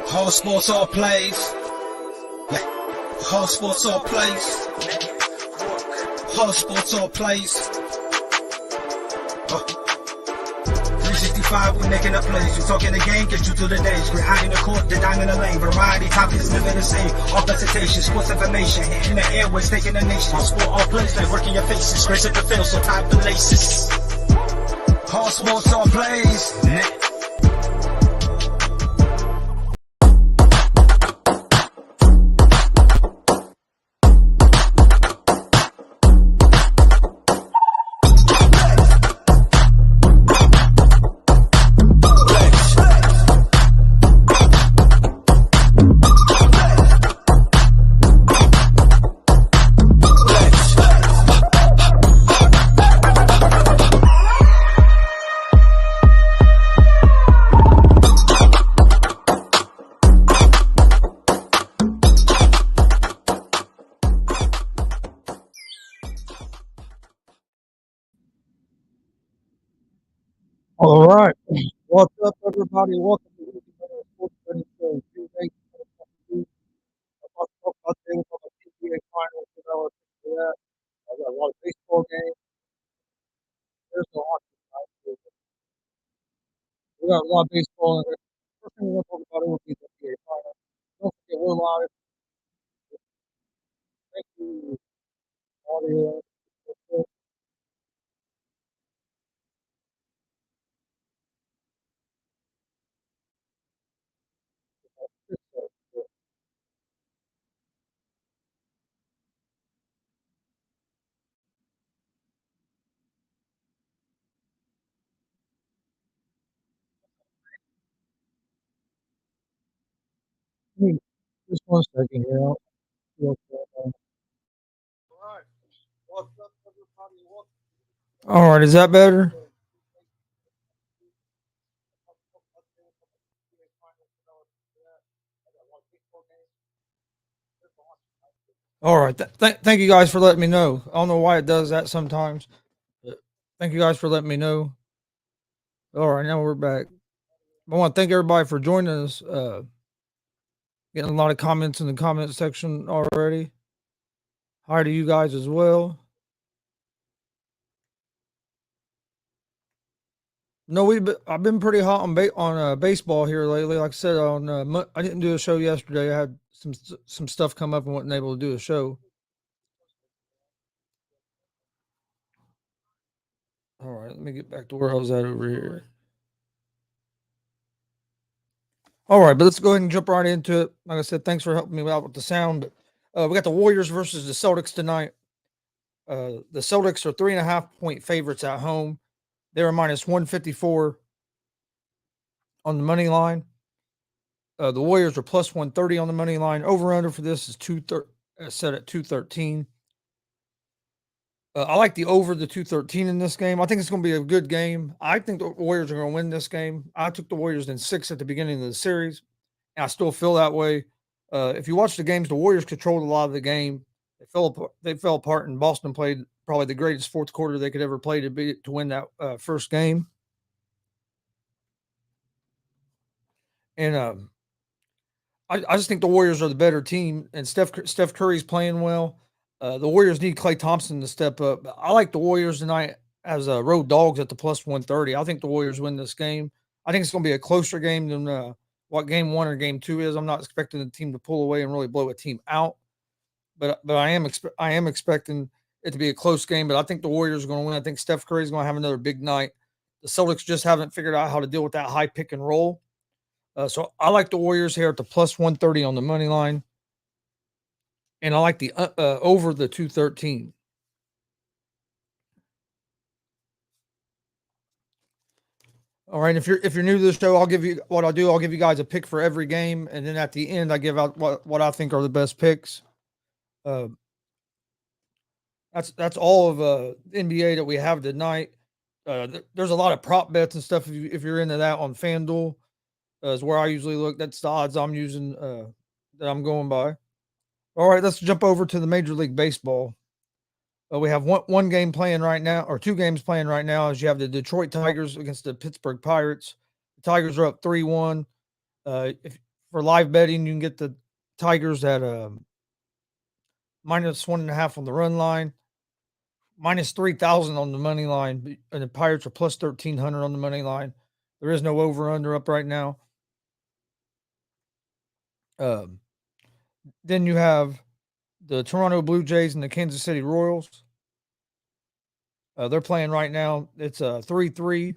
All sports, all plays. Yeah. All sports, all plays. All sports, all plays. 365, we making up plays. We talking the game, get you through the days. We're high in the court, the dime in the lane. Variety topics, living the same. All presentation, sports information. Hitting the airways, taking the nation. All sport, all plays, like working your faces. Grace at the field, so tie the laces. All sports, all plays. All right. What's up, everybody? Welcome to the Sports Betting Show. Tuesday, 2022. I'm about to talk about things on the PGA Finals development for that. I got a lot of baseball games. There's no hockey tonight. We got a lot of baseball. And the first thing we're going to talk about will be the PGA Finals. Don't forget, we're live. Thank you, audio. Just 1 second here. All right. What's up, everybody? All right. Is that better? All right. Thank you guys for letting me know. I don't know why it does that sometimes. But thank you guys for letting me know. All right, now we're back. I want to thank everybody for joining us. Getting a lot of comments in the comment section already. Hi to you guys as well. No, I've been pretty hot on baseball here lately. Like I said, I didn't do a show yesterday. I had some stuff come up and wasn't able to do a show. All right, let me get back to where I was at over here. All right, but let's go ahead and jump right into it. Like I said, thanks for helping me out with the sound. We got the Warriors versus the Celtics tonight. The Celtics are 3.5-point favorites at home. They're minus 154 on the money line. The Warriors are plus 130 on the money line. Over under for this is set at 213. I like the over the 213 in this game. I think it's going to be a good game. I think the Warriors are going to win this game. I took the Warriors in 6 at the beginning of the series, and I still feel that way. If you watch the games, the Warriors controlled a lot of the game. They fell apart, and Boston played probably the greatest fourth quarter they could ever play to win that first game. And I just think the Warriors are the better team, and Steph Curry's playing well. The Warriors need Klay Thompson to step up. I like the Warriors tonight as road dogs at the plus 130. I think the Warriors win this game. I think it's going to be a closer game than what game one or game two is. I'm not expecting the team to pull away and really blow a team out, but I am expecting it to be a close game. But I think the Warriors are going to win. I think Steph Curry is going to have another big night. The Celtics just haven't figured out how to deal with that high pick and roll. So I like the Warriors here at the plus 130 on the money line, and I like the over the 213. All right, if you're new to the show, I'll give you what I'll do. I'll give you guys a pick for every game, and then at the end, I give out what I think are the best picks. Uh, that's all of NBA that we have tonight. There's a lot of prop bets and stuff if you're into that on FanDuel. Is where I usually look. That's the odds I'm using that I'm going by. All right, let's jump over to the Major League Baseball. We have one game playing right now, or two games playing right now. As you have the Detroit Tigers against the Pittsburgh Pirates. The Tigers are up 3-1. If for live betting, you can get the Tigers at minus 1.5 on the run line, minus 3,000 on the money line, and the Pirates are plus 1,300 on the money line. There is no over under up right now. Then you have the Toronto Blue Jays and the Kansas City Royals. They're playing right now. It's 3-3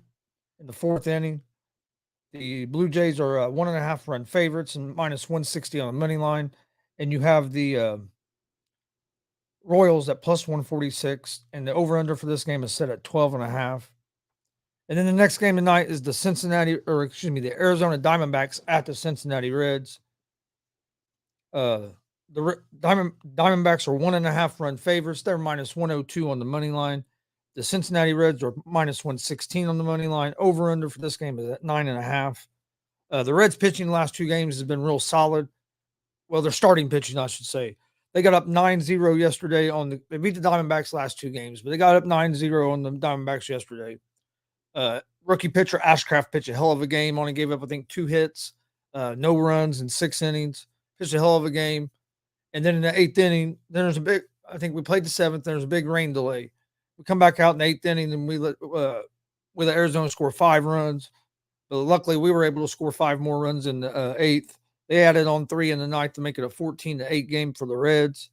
in the fourth inning. The Blue Jays are 1.5 run favorites and minus 160 on the money line. And you have the Royals at plus 146. And the over under for this game is set at 12.5. And then the next game tonight is the the Arizona Diamondbacks at the Cincinnati Reds. The Diamondbacks are 1.5 run favorites. They're minus 102 on the money line. The Cincinnati Reds are minus 116 on the money line. Over under for this game is at 9.5. The Reds pitching the last two games has been real solid. Well, their starting pitching, I should say. They got up 9-0 yesterday they beat the Diamondbacks last two games, but they got up 9-0 on the Diamondbacks yesterday. Rookie pitcher Ashcraft pitched a hell of a game. Only gave up, I think, 2 hits, no runs in 6 innings. Pitched a hell of a game. And then in the 8th inning, I think we played the 7th, there's a big rain delay. We come back out in the 8th inning and we let Arizona score 5 runs. But luckily, we were able to score 5 more runs in the 8th. They added on 3 in the 9th to make it a 14-8 game for the Reds.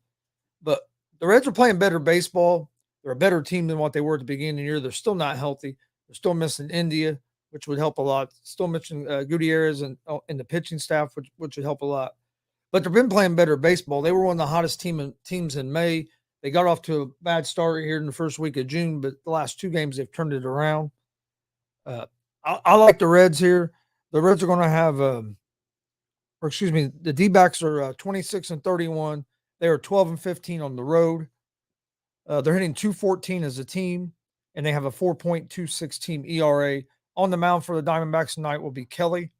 But the Reds are playing better baseball. They're a better team than what they were at the beginning of the year. They're still not healthy. They're still missing India, which would help a lot. Still missing Gutierrez and the pitching staff, which would help a lot. But they've been playing better baseball. They were one of the hottest teams in May. They got off to a bad start here in the first week of June, but the last 2 games they've turned it around. I like the Reds here. The Reds are going to have, the D-backs are 26-31. They are 12-15 on the road. They're hitting .214 as a team, and they have a 4.26 team ERA. On the mound for the Diamondbacks tonight will be Kelly.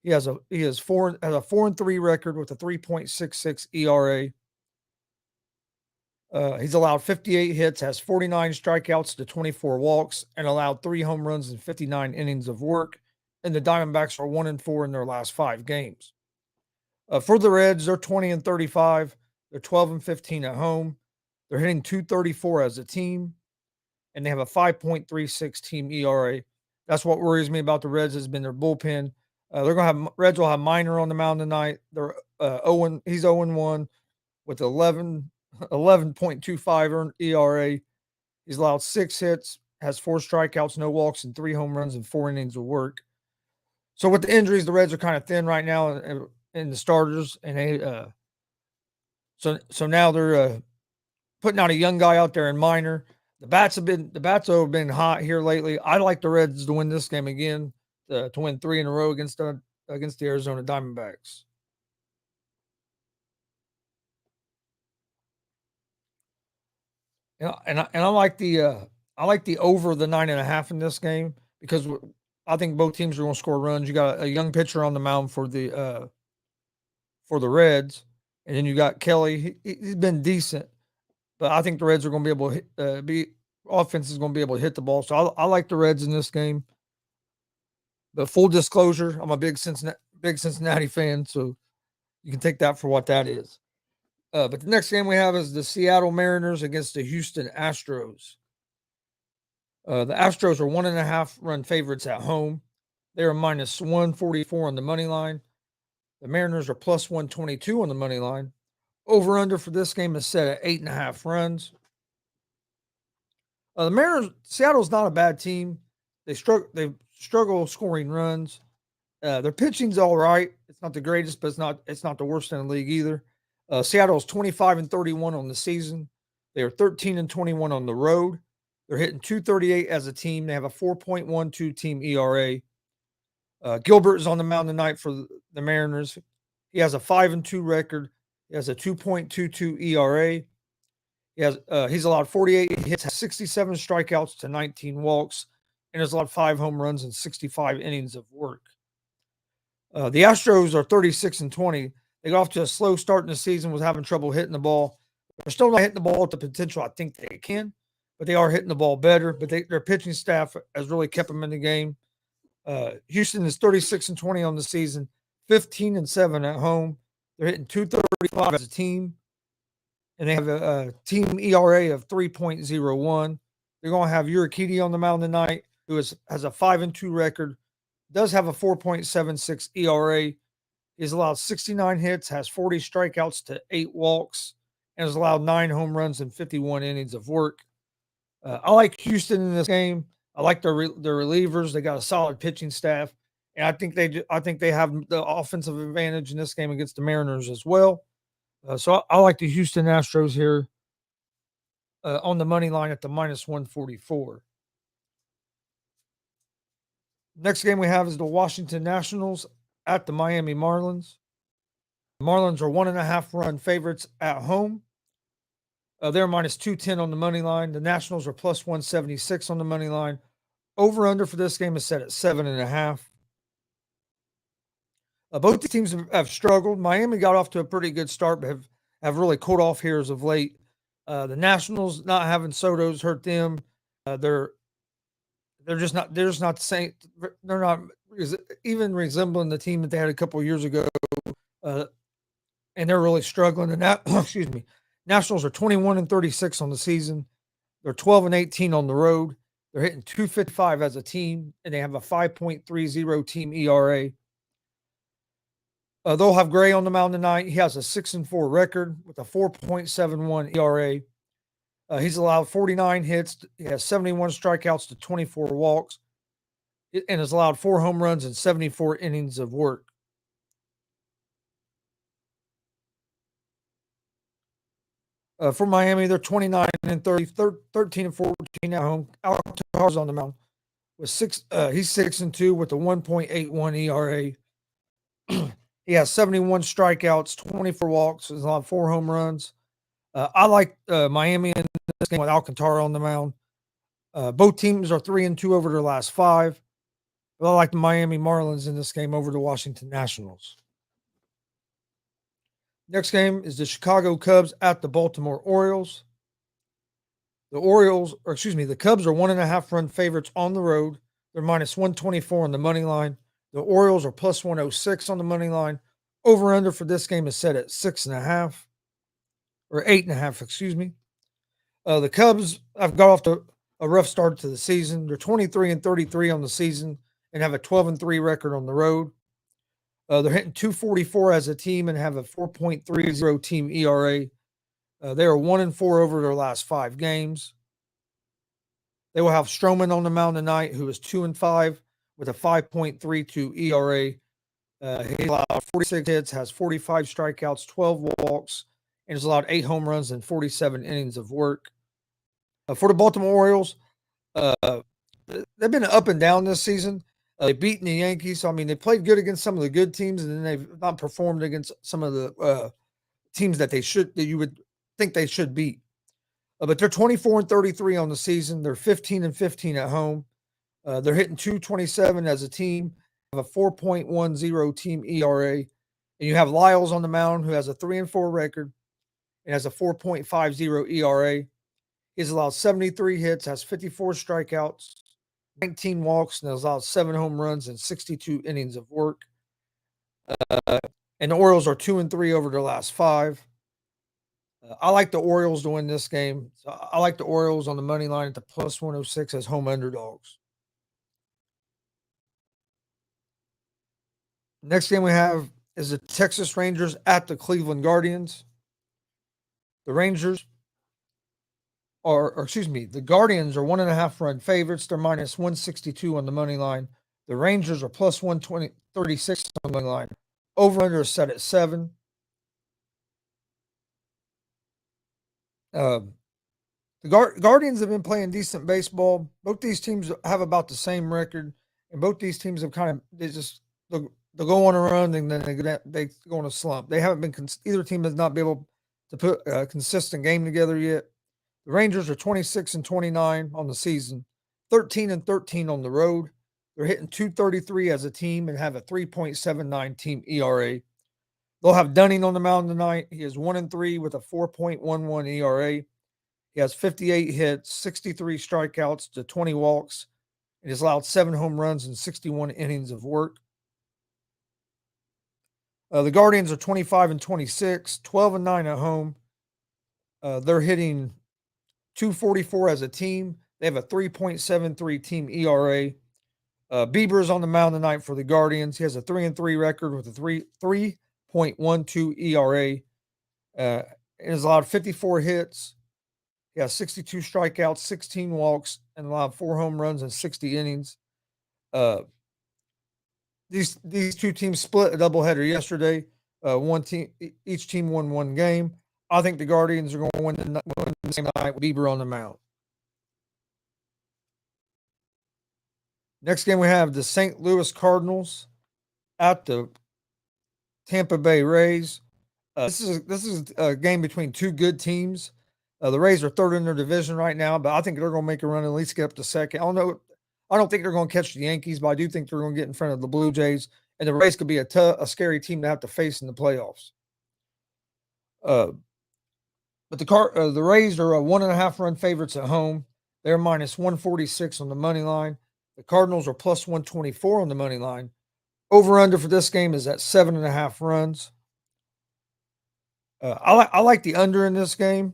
He has a 4-3 record with a 3.66 ERA. He's allowed 58 hits, has 49 strikeouts to 24 walks, and allowed 3 home runs in 59 innings of work. And the Diamondbacks are 1-4 in their last 5 games. For the Reds, they're 20-35. They're 12-15 at home. They're hitting .234 as a team, and they have a 5.36 team ERA. That's what worries me about the Reds has been their bullpen. Reds will have Minor on the mound tonight. They're he's 0-1 with 11.25 ERA. He's allowed 6 hits, has 4 strikeouts, no walks, and 3 home runs in 4 innings of work. So with the injuries, the Reds are kind of thin right now in the starters, and they so now they're putting out a young guy out there in Minor. The bats have been hot here lately. I like the Reds to win this game again, to win 3 in a row against the Arizona Diamondbacks. And I like the over the 9.5 in this game because I think both teams are going to score runs. You got a young pitcher on the mound for the Reds, and then you got Kelly. He's been decent. but I think the Reds are going to be able to offense is going to be able to hit the ball. So I like the Reds in this game. But full disclosure, I'm a big Cincinnati fan, so you can take that for what that is. But the next game we have is the Seattle Mariners against the Houston Astros. The Astros are 1.5 run favorites at home. They are minus 144 on the money line. The Mariners are plus 122 on the money line. Over under for this game is set at 8.5 runs. The Mariners, Seattle's not a bad team. They struggle scoring runs. Their pitching's all right. It's not the greatest, but it's not the worst in the league either. Seattle's 25-31 on the season. They are 13-21 on the road. They're hitting 238 as a team. They have a 4.12 team ERA. Gilbert is on the mound tonight for the Mariners. He has a 5-2 record. He has a 2.22 ERA. He's allowed 48 hits, has 67 strikeouts to 19 walks, and has allowed 5 home runs and 65 innings of work. The Astros are 36-20. They got off to a slow start in the season, was having trouble hitting the ball. They're still not hitting the ball at the potential I think they can, but they are hitting the ball better. But their pitching staff has really kept them in the game. Houston is 36-20 on the season, 15-7 at home. They're hitting 235 as a team, and they have a team ERA of 3.01. They're going to have Urquidy on the mound tonight, who has a 5-2 record, does have a 4.76 ERA. He's allowed 69 hits, has 40 strikeouts to 8 walks, and has allowed 9 home runs and 51 innings of work. I like Houston in this game. I like their relievers. They got a solid pitching staff, and I think they have the offensive advantage in this game against the Mariners as well. So I like the Houston Astros here on the money line at the minus 144. Next game we have is the Washington Nationals at the Miami Marlins. The Marlins are 1.5 run favorites at home. They're minus 210 on the money line. The Nationals are plus 176 on the money line. Over under for this game is set at 7.5. Both teams have struggled. Miami got off to a pretty good start, but have really cooled off here as of late. The Nationals not having Soto's hurt them. They're just not the same. They're not even resembling the team that they had a couple of years ago, and they're really struggling. And that, excuse me, Nationals are 21-36 on the season. They're 12-18 on the road. They're hitting 255 as a team, and they have a 5.30 team ERA. They'll have Gray on the mound tonight. He has a 6-4 record with a 4.71 ERA. He's allowed 49 hits. He has 71 strikeouts to 24 walks, and has allowed 4 home runs and 74 innings of work. For Miami, they're 29-30, 13-14 at home. Alcantara's on the mound with he's 6-2 with a 1.81 ERA. He has 71 strikeouts, 24 walks, has allowed 4 home runs. I like Miami in this game with Alcantara on the mound. Both teams are 3-2 over their last 5. But I like the Miami Marlins in this game over the Washington Nationals. Next game is the Chicago Cubs at the Baltimore Orioles. The Cubs are 1.5 run favorites on the road. They're minus 124 on the money line. The Orioles are plus 106 on the money line. Over under for this game is set at 6.5 or 8.5, excuse me. The Cubs have got off to a rough start to the season. They're 23-33 on the season and have a 12-3 record on the road. They're hitting 244 as a team and have a 4.30 team ERA. They are 1-4 over their last 5 games. They will have Stroman on the mound tonight, who is 2-5 with a 5.32 ERA. He allowed 46 hits, has 45 strikeouts, 12 walks, and has allowed 8 home runs and 47 innings of work. For the Baltimore Orioles, they've been up and down this season. They've beaten the Yankees. So, I mean, they played good against some of the good teams, and then they've not performed against some of the teams that you would think they should beat. But they're 24-33 on the season. They're 15-15 at home. They're hitting 227 as a team, have a 4.10 team ERA. And you have Lyles on the mound, who has a 3-4 record and has a 4.50 ERA. He's allowed 73 hits, has 54 strikeouts, 19 walks, and has allowed 7 home runs and 62 innings of work. And the Orioles are 2-3 over their last 5. I like the Orioles to win this game. So I like the Orioles on the money line at the plus 106 as home underdogs. Next game we have is the Texas Rangers at the Cleveland Guardians. The Guardians are 1.5 run favorites. They're minus 162 on the money line. The Rangers are plus 136 on the money line. Over under is set at 7. The Guardians have been playing decent baseball. Both these teams have about the same record, and both these teams have they'll go on a run and then they go on a slump. They haven't been either team has not been able to put a consistent game together yet. The Rangers are 26-29 on the season, 13-13 on the road. They're hitting .233 as a team and have a 3.79 team ERA. They'll have Dunning on the mound tonight. He is 1-3 with a 4.11 ERA. He has 58 hits, 63 strikeouts to 20 walks, and has allowed 7 home runs and 61 innings of work. The Guardians are 25-26, 12-9 at home. They're hitting .244 as a team. They have a 3.73 team ERA. Bieber is on the mound tonight for the Guardians. He has a 3-3 record with a 3.12 ERA. He has allowed 54 hits. He has 62 strikeouts, 16 walks, and allowed 4 home runs and 60 innings. These two teams split a doubleheader yesterday. Each team won 1 game. I think the Guardians are going to win the same night with Bieber on the mound. Next game we have the St. Louis Cardinals at the Tampa Bay Rays. This is a game between 2 good teams. The Rays are 3rd in their division right now, but I think they're going to make a run and at least get up to 2nd. I don't think they're going to catch the Yankees, but I do think they're going to get in front of the Blue Jays, and the Rays could be a scary team to have to face in the playoffs. But the Rays are 1.5 run favorites at home. They're minus 146 on the money line. The Cardinals are plus 124 on the money line. Over under for this game is at 7.5 runs. I like the under in this game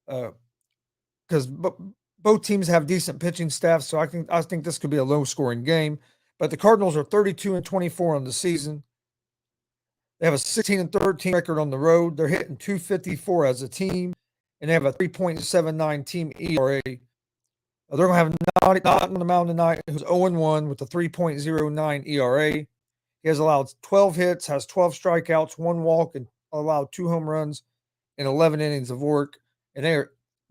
because both teams have decent pitching staffs, so I think this could be a low scoring game. But the Cardinals are 32-24 on the season. They have a 16-13 record on the road. They're hitting .254 as a team, and they have a 3.79 team ERA. They're going to have not on the mound tonight, who's 0-1 with a 3.09 ERA. He has allowed 12 hits, has 12 strikeouts, 1 walk, and allowed 2 home runs in 11 innings of work. And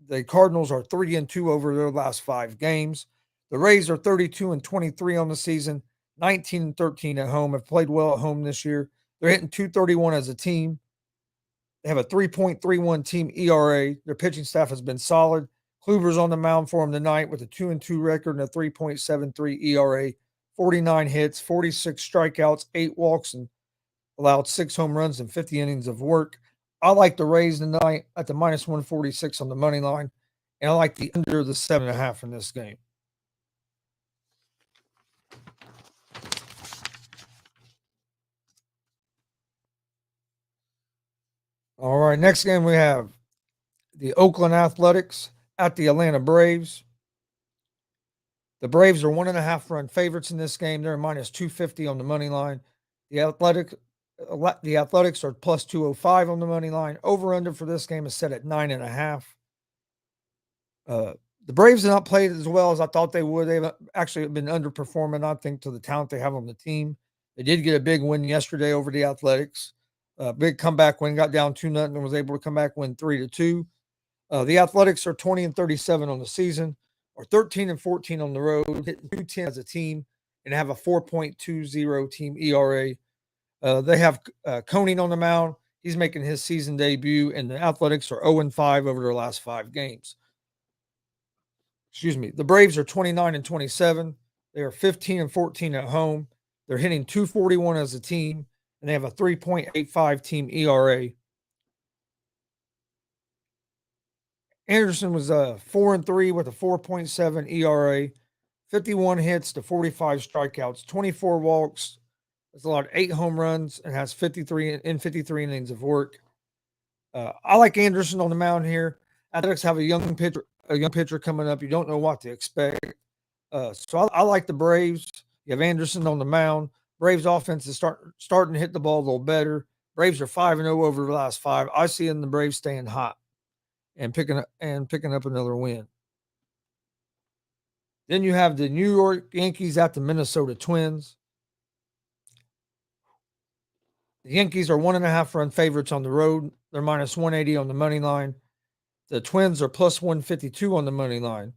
the Cardinals are 3-2 over their last 5 games. The Rays are 32-23 on the season, 19-13 at home. Have played well at home this year. They're hitting .231 as a team. They have a 3.31 team ERA. Their pitching staff has been solid. Kluber's on the mound for them tonight with a 2-2 record and a 3.73 ERA, 49 hits, 46 strikeouts, 8 walks, and allowed 6 home runs and 50 innings of work. I like the Rays tonight at the minus 146 on the money line, and I like the under the 7.5 in this game. All right, next game we have the Oakland Athletics at the Atlanta Braves. The Braves are 1.5 run favorites in this game. They're minus 250 on the money line. The Athletics are plus 205 on the money line. Over under for this game is set at 9.5. The Braves have not played as well as I thought they would. They've actually been underperforming, I think, to the talent they have on the team. They did get a big win yesterday over the Athletics. Big comeback win, got down 2-0 and was able to come back, win 3-2. The Athletics are 20-37 on the season, or 13-14 on the road, hitting .210 as a team, and have a 4.20 team ERA. They have Koenig on the mound. He's making his season debut, and the Athletics are 0-5 over their last 5 games. The Braves are 29-27. They are 15-14 at home. They're hitting .241 as a team, and they have a 3.85 team ERA. Anderson was 4-3 with a 4.7 ERA, 51 hits to 45 strikeouts, 24 walks. That's allowed 8 home runs and has 53 innings of work. I like Anderson on the mound here. Athletics have a young pitcher coming up. You don't know what to expect. So I like the Braves. You have Anderson on the mound. Braves offense is starting to hit the ball a little better. Braves are 5-0 over the last 5. I see in the Braves staying hot and picking up another win. Then you have the New York Yankees at the Minnesota Twins. The Yankees are 1.5 run favorites on the road. They're minus 180 on the money line. The Twins are plus 152 on the money line.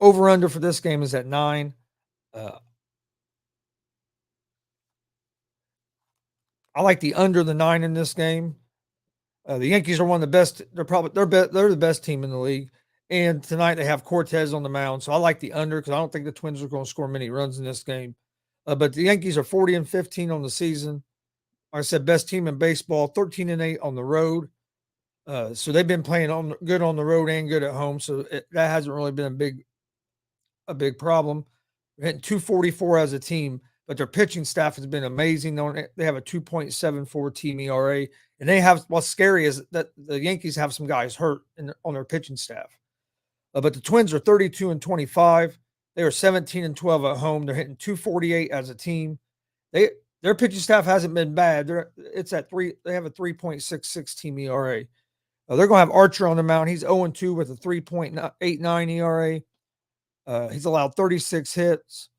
Over under for this game is at 9. I like the under the 9 in this game. The Yankees are one of the best. They're the best team in the league. And tonight they have Cortez on the mound, so I like the under because I don't think the Twins are going to score many runs in this game. But the Yankees are 40-15 on the season. Like I said, best team in baseball, 13-8 on the road. So they've been playing good on the road and good at home. So that hasn't really been a big problem. They're hitting 244 as a team, but their pitching staff has been amazing. They have a 2.74 team ERA, and what's scary is that the Yankees have some guys hurt on their pitching staff. But the Twins are 32-25. They are 17-12 at home. They're hitting 248 as a team. Their pitching staff hasn't been bad. They have a 3.66 team ERA. They're going to have Archer on the mound. He's 0-2 with a 3.89 ERA. He's allowed 36 hits,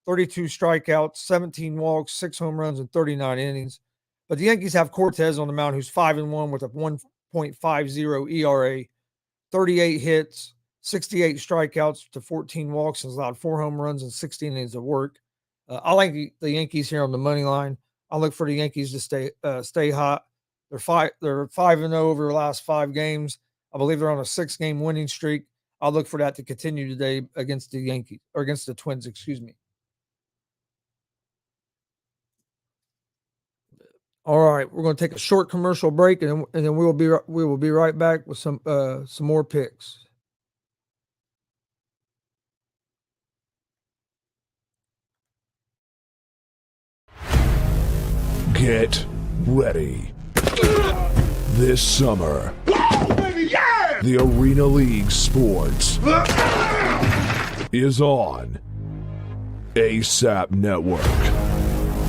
32 strikeouts, 17 walks, 6 home runs, and 39 innings. But the Yankees have Cortez on the mound, who's 5-1 with a 1.50 ERA, 38 hits, 68 strikeouts to 14 walks, and has allowed 4 home runs and 16 innings of work. I like the Yankees here on the money line. I look for the Yankees to stay hot. They're 5-0 over the last 5 games. I believe they're on a 6-game winning streak. I'll look for that to continue today against the Yankees or against the Twins, excuse me. All right, we're going to take a short commercial break, and then we will be right back with some more picks. Get ready. This summer, the Arena League Sports is on ASAP Network.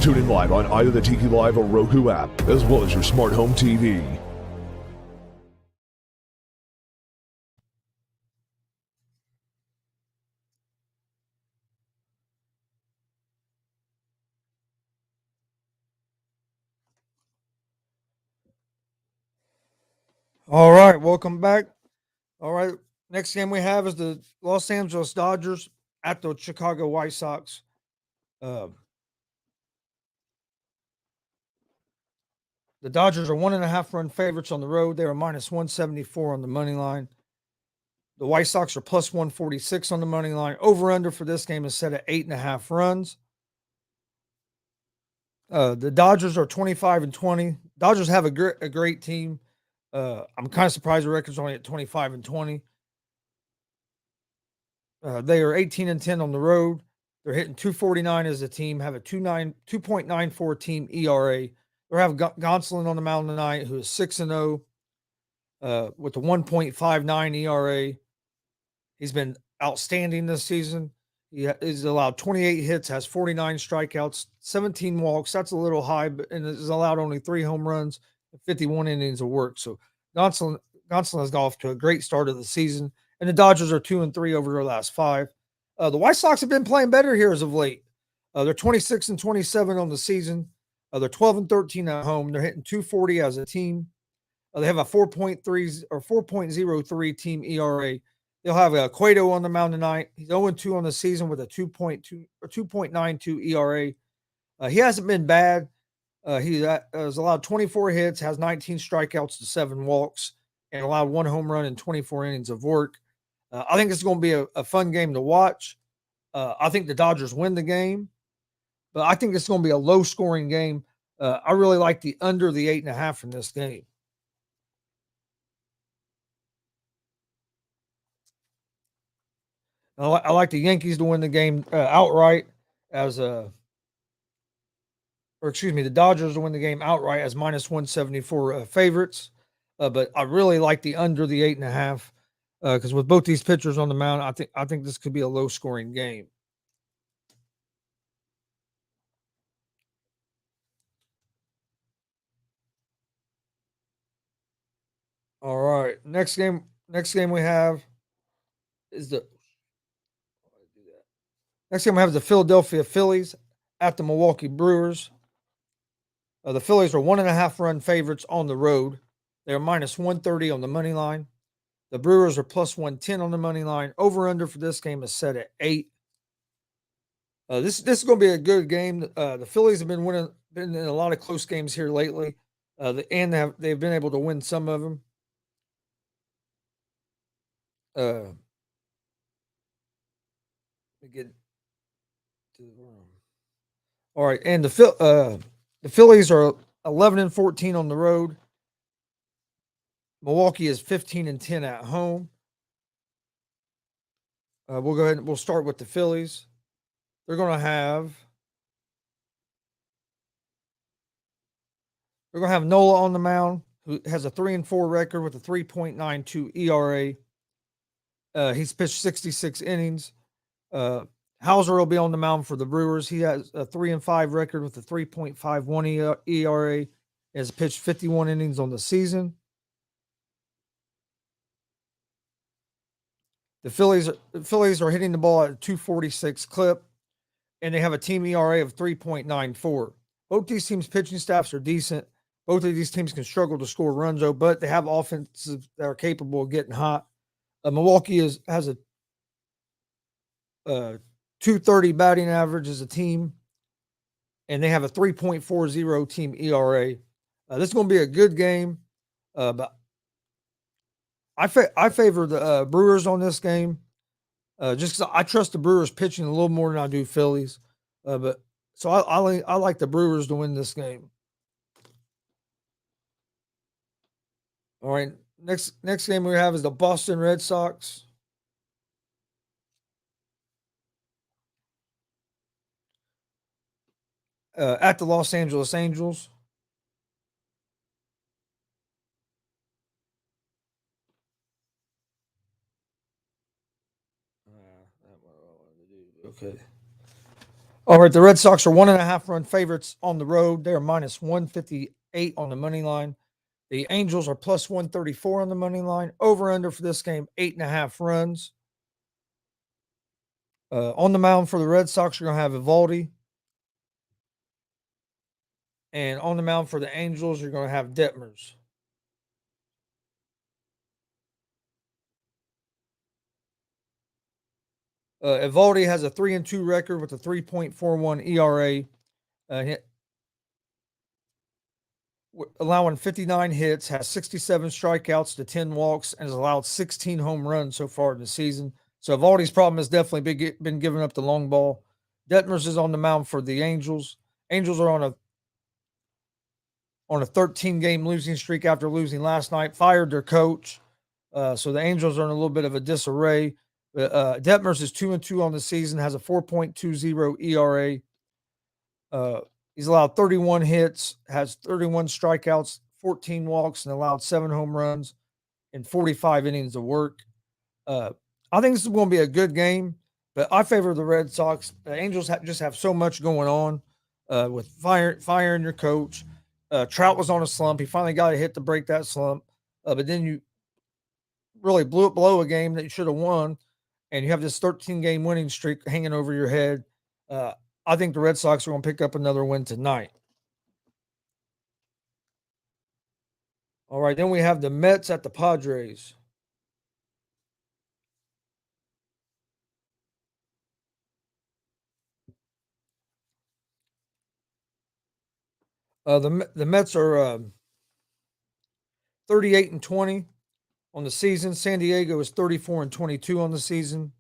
Tune in live on either the Tiki Live or Roku app, as well as your smart home TV. All right, welcome back. All right, next game we have is the Los Angeles Dodgers at the Chicago White Sox. The Dodgers are 1.5 run favorites on the road. They are minus 174 on the money line. The White Sox are plus 146 on the money line. Over under for this game is set at 8.5 runs. The Dodgers are 25-20. Dodgers have a great team. I'm kind of surprised the record's only at 25-20. They are 18-10 on the road. They're hitting 249 as a team, have a 2.94 team ERA. They have Gonsolin on the mound tonight, who is 6-0 with a 1.59 ERA. He's been outstanding this season. He's allowed 28 hits, has 49 strikeouts, 17 walks. That's a little high, and has allowed only 3 home runs and 51 innings of work. So Gonsolin has got off to a great start of the season, and the Dodgers are 2-3 over their last 5. The White Sox have been playing better here as of late. They're 26-27 on the season. They're 12-13 at home. They're hitting 240 as a team. They have a 4.3 or 4.03 team ERA. They'll have Cueto on the mound tonight. He's 0-2 on the season with a 2.2 or 2.92 ERA. He hasn't been bad. He has allowed 24 hits, has 19 strikeouts to 7 walks, and allowed 1 home run and 24 innings of work. I think it's going to be a fun game to watch. I think the Dodgers win the game, but I think it's going to be a low-scoring game. I really like the under the 8.5 in this game. I like the Yankees to win the game outright as a, or excuse me, the Dodgers to win the game outright as minus 174 favorites. But I really like the under the 8.5 because with both these pitchers on the mound, I think this could be a low scoring game. All right, next game. Next game we have is the next game we have the Philadelphia Phillies at the Milwaukee Brewers. The Phillies are 1.5 run favorites on the road. They are minus 130 on the money line. The Brewers are plus 110 on the money line. Over under for this game is set at 8. This is going to be a good game. The Phillies have been in a lot of close games here lately, and they've been able to win some of them. Let me get to the room. All right, and the Phillies are 11-14 on the road. Milwaukee is 15-10 at home. We'll go ahead and we'll start with the Phillies. They're going to have Nola on the mound, who has a 3-4 record with a 3.92 ERA. He's pitched 66 innings. Hauser will be on the mound for the Brewers. He has a 3-5 record with a 3.51 ERA. He has pitched 51 innings on the season. The Phillies are hitting the ball at a 246 clip, and they have a team ERA of 3.94. Both these teams' pitching staffs are decent. Both of these teams can struggle to score runs, though, but they have offenses that are capable of getting hot. Milwaukee has a 230 batting average as a team, and they have a 3.40 team ERA. This is going to be a good game, but I favor the Brewers on this game, just because I trust the Brewers pitching a little more than I do Phillies. But so I like the Brewers to win this game. All right, next game we have is the Boston Red Sox at the Los Angeles Angels. Okay. All right, the Red Sox are 1.5 run favorites on the road. They are minus 158 on the money line. The Angels are plus 134 on the money line. Over under for this game, 8.5 runs. On the mound for the Red Sox, you're going to have Evaldi. And on the mound for the Angels, you're going to have Detmers. Evaldi has a 3-2 record with a 3.41 ERA, allowing 59 hits, has 67 strikeouts to 10 walks, and has allowed 16 home runs so far in the season. So Evaldi's problem has definitely been giving up the long ball. Detmers is on the mound for the Angels. Angels are on a 13-game losing streak after losing last night. Fired their coach, so the Angels are in a little bit of a disarray. Detmers is 2-2 on the season, has a 4.20 ERA. He's allowed 31 hits, has 31 strikeouts, 14 walks, and allowed 7 home runs in 45 innings of work. I think this is going to be a good game, but I favor the Red Sox. The Angels just have so much going on with firing your coach. Trout was on a slump. He finally got a hit to break that slump, but then you really blow a game that you should have won, and you have this 13-game winning streak hanging over your head. I think the Red Sox are going to pick up another win tonight. All right, then we have the Mets at the Padres. The Mets are 38-20 on the season. San Diego is 34-22 on the season.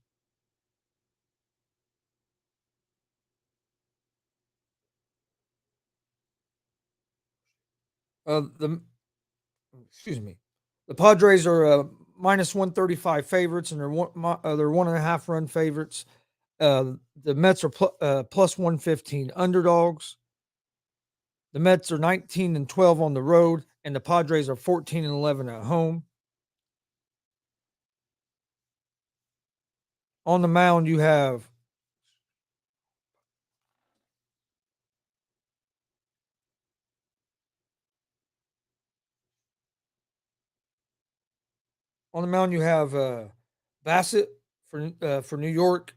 The Padres are minus 135 favorites, and they're 1.5 run favorites. The Mets are plus 115 underdogs. The Mets are 19-12 on the road, and the Padres are 14-11 at home. On the mound, you have Bassett for New York.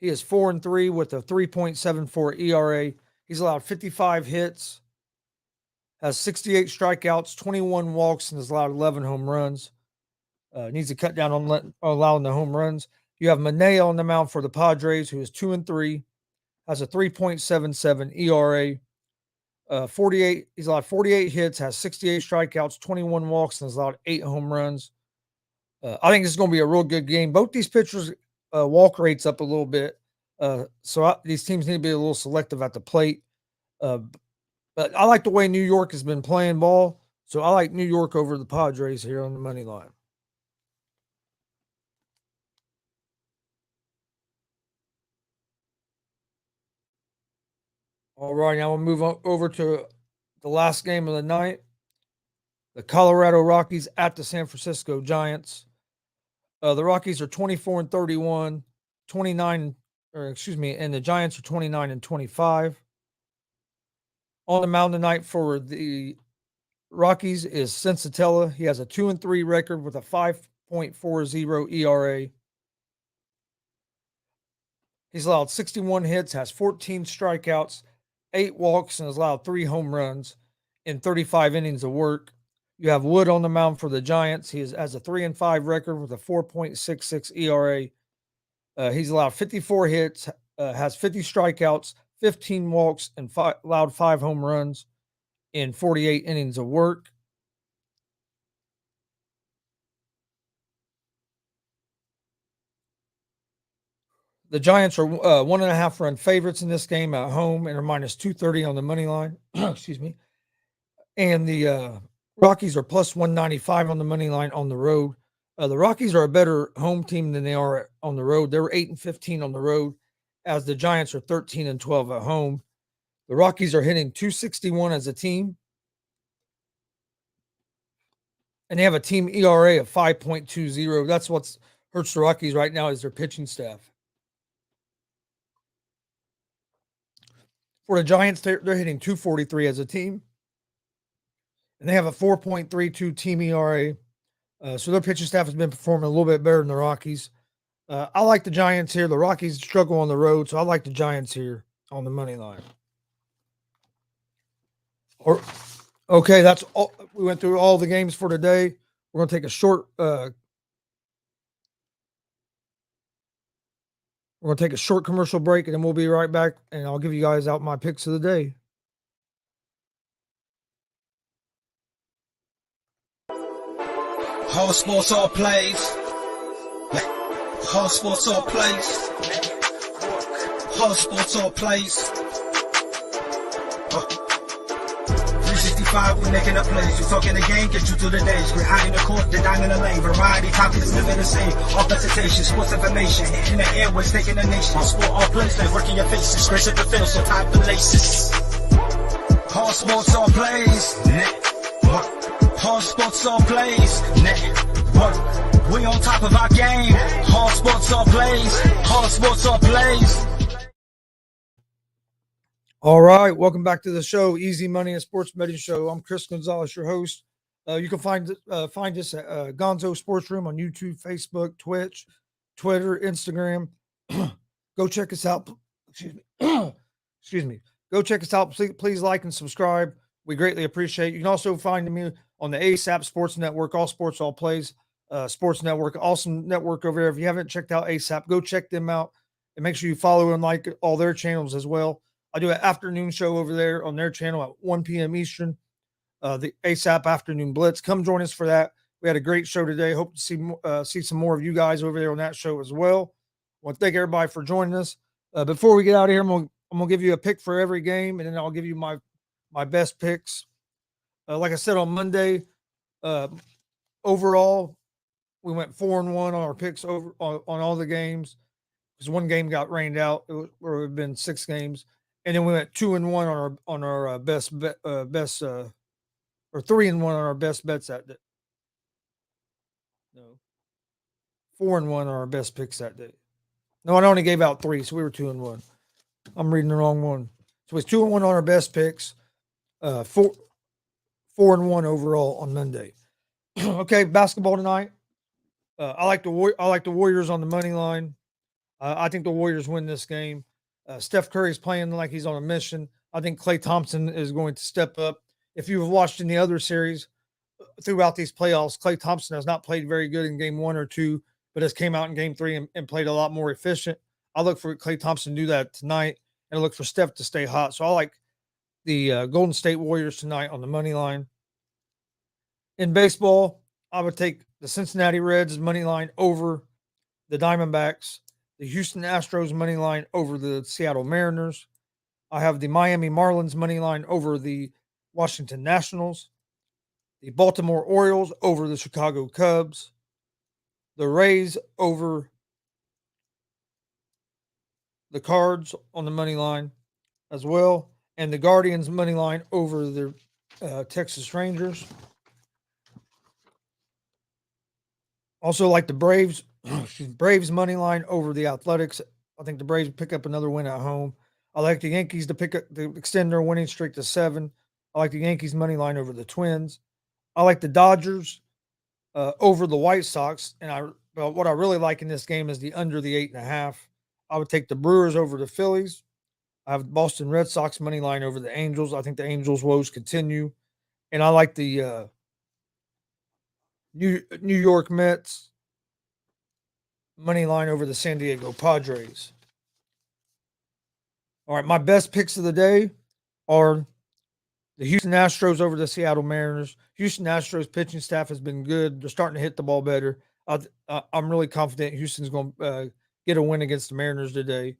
He is 4-3 with a 3.74 ERA. He's allowed 55 hits, has 68 strikeouts, 21 walks, and has allowed 11 home runs. Needs to cut down on allowing the home runs. You have Manaea on the mound for the Padres, who is 2-3, has a 3.77 ERA. 48. He's allowed 48 hits, has 68 strikeouts, 21 walks, and has allowed 8 home runs. I think this is going to be a real good game. Both these pitchers walk rates up a little bit, so these teams need to be a little selective at the plate. But I like the way New York has been playing ball, so I like New York over the Padres here on the money line. All right, now we'll move on over to the last game of the night. The Colorado Rockies at the San Francisco Giants. The Rockies are 24-31, 29, and the Giants are 29-25. On the mound tonight for the Rockies is Sensatella. He has a 2-3 record with a 5.40 ERA. He's allowed 61 hits, has 14 strikeouts, 8 walks, and has allowed 3 home runs in 35 innings of work. You have Wood on the mound for the Giants. He has a 3-5 record with a 4.66 ERA. He's allowed 54 hits, has 50 strikeouts, 15 walks, and allowed 5 home runs in 48 innings of work. The Giants are 1.5 run favorites in this game at home and are minus 230 on the money line. Excuse me. And the Rockies are plus 195 on the money line on the road. The Rockies are a better home team than they are on the road. They're 8-15 on the road, as the Giants are 13-12 at home. The Rockies are hitting 261 as a team, and they have a team ERA of 5.20. That's what hurts the Rockies right now is their pitching staff. For the Giants, they're hitting 243 as a team, and they have a 4.32 team ERA. So their pitching staff has been performing a little bit better than the Rockies. I like the Giants here. The Rockies struggle on the road, so I like the Giants here on the money line. Okay, that's all. We went through all the games for today. We're going to take a short commercial break, and then we'll be right back, and I'll give you guys out my picks of the day. All sports, all plays. All sports, all plays. All sports, all plays. 365, we're making a plays. We're talking the game, get you through the days. We're high in the court, the dime in the lane. Variety, topics, living the same. All presentation, sports information. Hitting the airways, taking the nation. All sport, all plays, like working your faces. Grace at the field, so tie the laces. All sports, all plays. All sports, all plays. Network. We on top of our game. All sports, all plays. All sports, all plays. All right, welcome back to the show, Easy Money and Sports Betting Show. I'm Chris Gonzalez, your host. You can find us at Gonzo Sports Room on YouTube, Facebook, Twitch, Twitter, Instagram. Go check us out. Excuse me. Go check us out. Please like and subscribe. We greatly appreciate it. You can also find me on the ASAP Sports Network, All Sports, All Plays Sports Network. Awesome network over there. If you haven't checked out ASAP, go check them out and make sure you follow and like all their channels as well. I do an afternoon show over there on their channel at 1 p.m. Eastern, the ASAP Afternoon Blitz. Come join us for that. We had a great show today. Hope to see some more of you guys over there on that show as well. I want to thank everybody for joining us. Before we get out of here, I'm gonna give you a pick for every game, and then I'll give you my best picks. Like I said on Monday, overall, we went 4-1 on our picks over on all the games because one game got rained out. It would have been 6 games, and then we went 2-1 on our best bet, or 3-1 on our best bets that day. No, 4-1 on our best picks that day. No, I only gave out 3, so we were 2-1. I'm reading the wrong one. So it's 2-1 on our best picks, 4-1 overall on Monday. Okay, basketball tonight. I like the Warriors on the money line. I think the Warriors win this game. Steph Curry is playing like he's on a mission. I think Klay Thompson is going to step up. If you've watched in the other series throughout these playoffs, Klay Thompson has not played very good in game 1 or 2, but has came out in game 3 and played a lot more efficient. I look for Klay Thompson to do that tonight, and I look for Steph to stay hot. So I like the Golden State Warriors tonight on the money line. In baseball, I would take the Cincinnati Reds money line over the Diamondbacks, the Houston Astros money line over the Seattle Mariners. I have the Miami Marlins money line over the Washington Nationals, the Baltimore Orioles over the Chicago Cubs, the Rays over the Cards on the money line as well, and the Guardians money line over the Texas Rangers. Also like the Braves money line over the Athletics. I think the Braves pick up another win at home. I like the Yankees to extend their winning streak to 7. I like the Yankees money line over the Twins. I like the Dodgers over the White Sox. And what I really like in this game is the under the 8.5. I would take the Brewers over the Phillies. I have the Boston Red Sox money line over the Angels. I think the Angels' woes continue. And I like the New York Mets money line over the San Diego Padres. All right, my best picks of the day are the Houston Astros over the Seattle Mariners. Houston Astros pitching staff has been good. They're starting to hit the ball better. I'm really confident Houston's going to get a win against the Mariners today.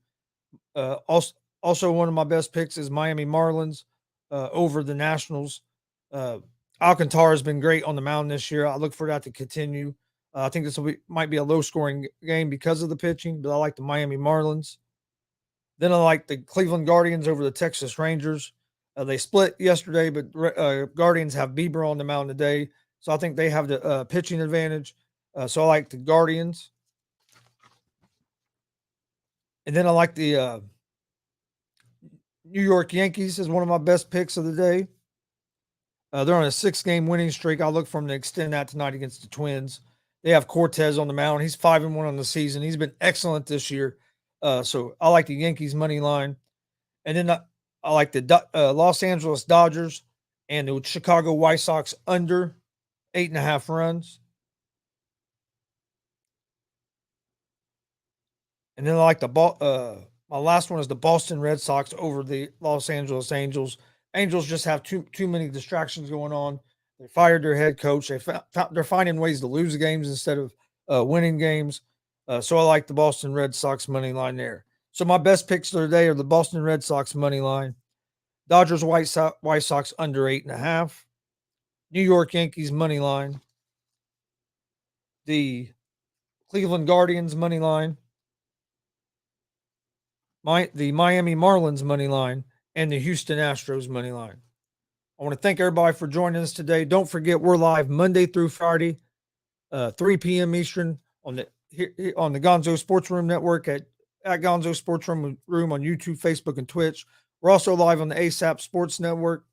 Also, one of my best picks is Miami Marlins over the Nationals. Alcantara has been great on the mound this year. I look for that to continue. I think this might be a low-scoring game because of the pitching, but I like the Miami Marlins. Then I like the Cleveland Guardians over the Texas Rangers. They split yesterday, but Guardians have Bieber on the mound today, so I think they have the pitching advantage. So I like the Guardians. And then I like the New York Yankees as one of my best picks of the day. They're on a 6-game winning streak. I'll look for them to extend that tonight against the Twins. They have Cortez on the mound. He's 5-1 on the season. He's been excellent this year. So I like the Yankees money line. And then I like the Los Angeles Dodgers and the Chicago White Sox under 8.5 runs. And then I like my last one is the Boston Red Sox over the Los Angeles Angels. Angels just have too many distractions going on. They fired their head coach. They're finding ways to lose games instead of winning games. So I like the Boston Red Sox money line there. So my best picks of the day are the Boston Red Sox money line, Dodgers White Sox under 8.5, New York Yankees money line, the Cleveland Guardians money line, the Miami Marlins money line, and the Houston Astros money line. I want to thank everybody for joining us today. Don't forget, we're live Monday through Friday, 3 p.m. Eastern on the Gonzo Sports Room Network at Gonzo Sports Room on YouTube, Facebook, and Twitch. We're also live on the ASAP Sports Network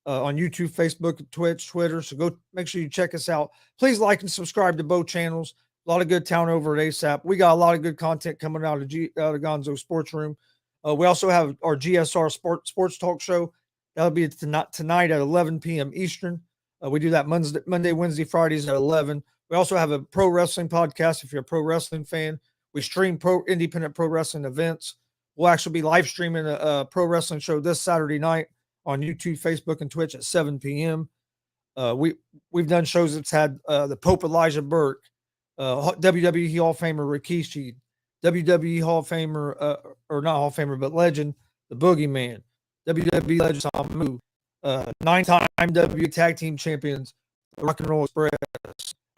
on YouTube, Facebook, Twitch, Twitter. So go make sure you check us out. Please like and subscribe to both channels. A lot of good talent over at ASAP. We got a lot of good content coming out of Gonzo Sports Room. We also have our GSR Sports Talk Show. That'll be tonight at 11 p.m. Eastern. We do that Monday, Wednesday, Fridays at 11. We also have a pro wrestling podcast. If you're a pro wrestling fan, we stream independent pro wrestling events. We'll actually be live streaming a pro wrestling show this Saturday night on YouTube, Facebook, and Twitch at 7 p.m. We've done shows that's had the Pope Elijah Burke, WWE Hall of Famer Rikishi, WWE Hall of Famer, or not Hall of Famer, but legend, the Boogeyman, WWE legend Samu, 9-time WWE Tag Team Champions, Rock and Roll Express.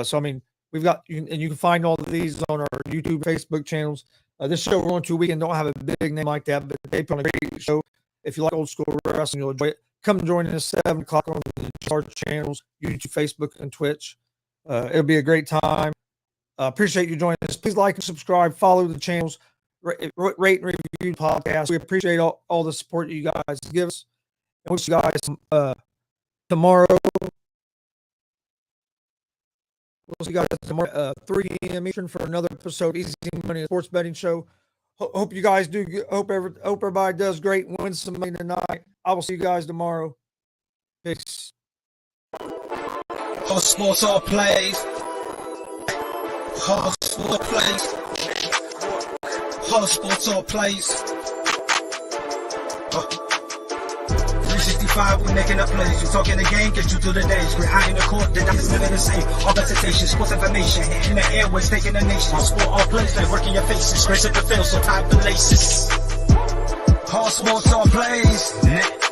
So, I mean, We've got, and you can find all of these on our YouTube, Facebook channels. This show we're going to weekend don't have a big name like that, but they put on a great show. If you like old school wrestling, you'll enjoy it. Come join us at 7 o'clock on the Charge channels, YouTube, Facebook, and Twitch. It'll be a great time. Appreciate you joining us. Please like and subscribe. Follow the channels. Rate and review podcasts. We appreciate all the support you guys give us. And we'll see you guys tomorrow. We'll see you guys tomorrow at 3 a.m. Eastern for another episode of Easy Money Sports Betting Show. Hope you guys do good. Hope everybody does great and wins some money tonight. I will see you guys tomorrow. Peace. Hot sports all plays. Hot sports plays. Hot sports all plays. 365, we making up plays. You talking the game, get you through the days. We're high in the court, the diamonds living the same. All presentation, sports information, hitting the airways, taking the nation. Sport all plays, like working your faces. Grace at the field, so tie the laces. All sports all plays.